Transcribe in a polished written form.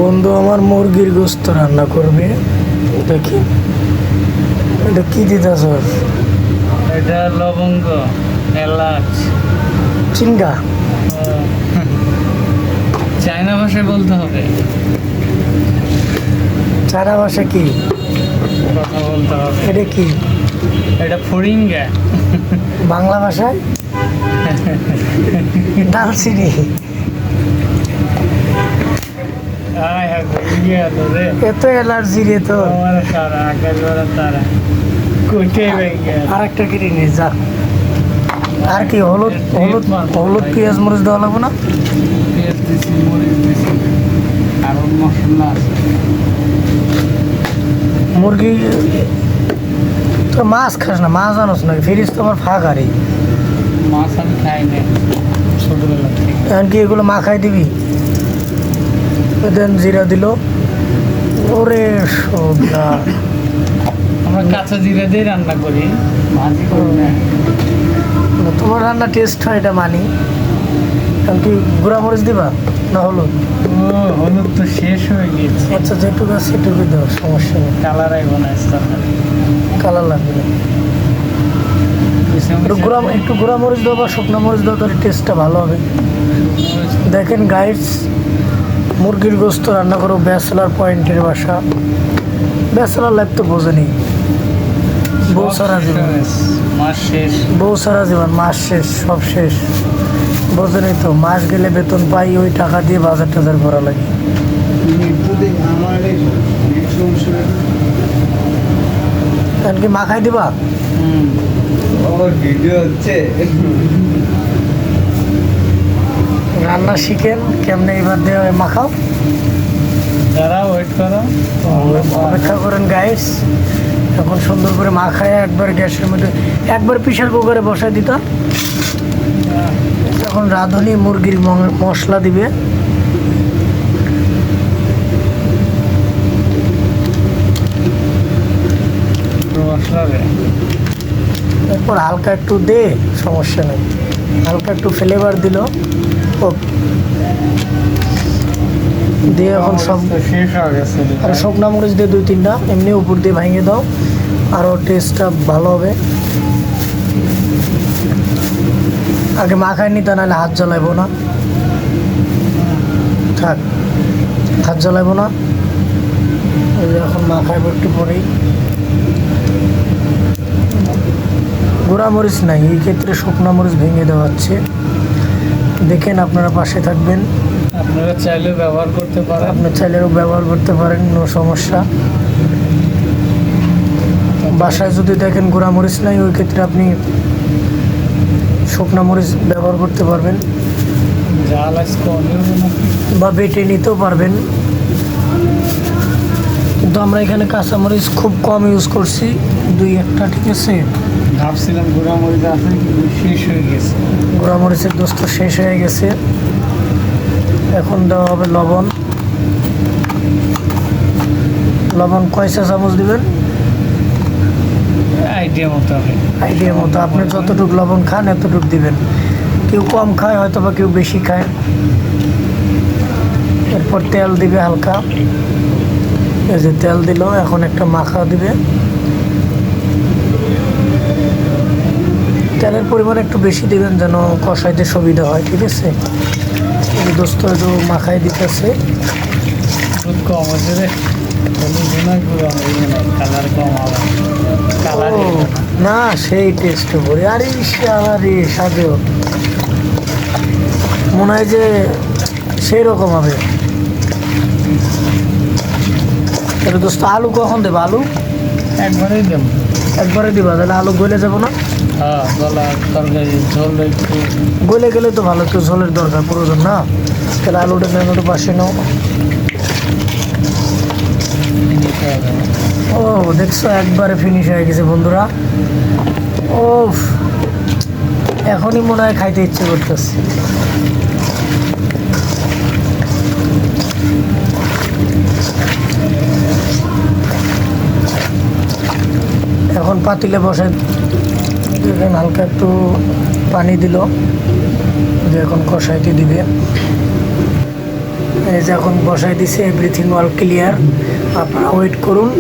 বন্ধু আমার মুরগির গোস্ত রান্না করবে। দেখি এটা কি দিতেছ? এটা লবঙ্গ, এলাচ, চিংড়া। চায়না ভাষায় বলতে হবে, চারা ভাষা কি কথা বলতে হবে। এটা কি এটা ফরিঙ্গা। বাংলা ভাষায় দালচিনি। আয় হ্যাঁ ইয়ে হলো রে, এত অ্যালার্জি রে তো। আমার সারা আকাশ বেড়া তারা কোটে ভেঙে আর একটা কেটে নিয়ে যা। আর কি হলুদ হলুদ হলুদ পেঁয়াজ মরিচ দেওয়া লাগবে না? পেঁয়াজ দিছি, মরিচ দিছি, আর মশলা আছে। মুরগি তো মাছ খাস না? মাছ আনোস নাকি? ফিরিস তো আমার ফাঁক আরে। মাছ আমি খাই না ছোটবেলা থেকে। এখন কি এগুলো মাখাই দিবি? দেন জিরা দিল। ওরে সোনা, আমরা কাঁচা জিরা দিয়ে রান্না করি, ভাজি করি না। তোমার রান্না টেস্ট হয় এটা মানি। এখন কি গুঁড়া মরিচ দিবা না হলুদ? ও হলুদ তো শেষ হয়ে গিয়েছে। আচ্ছা যেটুকু আছে সেটুকু দাও, সমস্যা নেই। কালার আইব না তরকারি, কালার লাগবে না। একটু গুঁড়া মরিচ দাও বা শুকনো মরিচ দাও, তাহলে টেস্টটা ভালো হবে। দেখেন গাইডস, মুরগির গোস্ত রান্না করো ব্যাচেলার পয়েন্টের বাসা। ব্যাচেলার লাইফ তো বোঝেনি। বউ সারা জীবন, মাস শেষ, বউ সারা জীবন, মাস শেষ, সব শেষ। বোঝেনি তো, মাস গেলে বেতন পাই, ওই টাকা দিয়ে বাজার টাজার করা লাগে। এখন কি মাখাই দিবা? ভিডিও হচ্ছে। রান্না শিখেন কেমনে, এবার দিয়ে মাখাও। যারা ওয়েট করো, অপেক্ষা করেন গাইস। এখন সুন্দর করে মাখায় একবার গ্যাসের মধ্যে, একবার প্রেসার কুকারে বসাই দিতাম। এখন রাঁধুনি মুরগির মশলা দিবে। মশলা দেয়, এরপর হালকা একটু দে, সমস্যা নেই। হালকা একটু ফ্লেভার দিল ও দিয়ে এখন সব শেষ হয়ে গেছে। আর শুকনা মরিচ দিয়ে 2-3টা এমনি উপর দিয়ে ভেঙে দাও, আরও টেস্টটা ভালো হবে। আগে মাখায় নিতে, নাহলে হাত জ্বালাইবো না। থাক, হাত জ্বালাইবো না। এই যে এখন মাখাইবো একটু পরেই। গুঁড়া মরিচ নাই, এই ক্ষেত্রে শুকনা মরিচ ভেঙে দেওয়া হচ্ছে। দেখেন, আপনারা পাশে থাকবেন। আপনারা চাইলে ব্যবহার করতে পারেন, আপনি চাইলেও ব্যবহার করতে পারেন, নো সমস্যা। বাসায় যদি দেখেন গুঁড়া মরিচ নাই, ওই ক্ষেত্রে আপনি শুকনা মরিচ ব্যবহার করতে পারবেন, জাল আজকে অনেক বা বেটে নিতেও পারবেন। কিন্তু আমরা এখানে কাঁচামরিচ খুব কম ইউজ করছি, 2-1টা, ঠিক আছে। ভাবছিলাম গুঁড়া মরিচ আছে কিন্তু শেষ হয়ে গেছে। গুঁড়া মরিচের দোস্ত শেষ হয়ে গেছে। এখন দেওয়া হবে লবণ। লবণ কয় চা চামচ দিবেন? আইডিয়া মতো হবে, আইডিয়া মতো, আপনি যতটুকু লবণ খান এতটুকু দিবেন। কেউ কম খায় হয়তো, বা কেউ বেশি খায়। এরপর তেল দিবে হালকা। এই যে তেল দিল, এখন একটা মাখা দিবে। তেলের পরিমাণ একটু বেশি দিবেন, যেন কষাইতে সুবিধা হয়, ঠিক আছে। এই দোস্ত একটু মাখাই দিতেছে। দুধ কম আছে রে, গুঁড়া কালার কম হবে, কালার ও না, সেই টেস্ট করে আরে আরে সাজেও মনে হয় যে সেই রকম হবে। এটা দোস্ত আলু কখন দেবো? আলু একবারেই দেব। একবারে দিবা, তাহলে আলু গলে যাবো না? হ্যাঁ, গলা তরকারি ঝোল একটু গলে গেলে তো ভালো, তো ঝোলের দরকার প্রয়োজন না। তাহলে আলুটা মেন একটু পাশে নাও। নিতে হবে। ও দেখছো, একবারে ফিনিশ হয়ে গেছে বন্ধুরা। ও এখনই মনে হয় খাইতে ইচ্ছে করতেছে। এখন পাতিলে বসে দেখেন, হালকা একটু পানি দিল, যে এখন কষাইতে দিবে। এই যে এখন বসাই দিছে, এভরিথিং অল ক্লিয়ার। আপনারা ওয়েট করুন।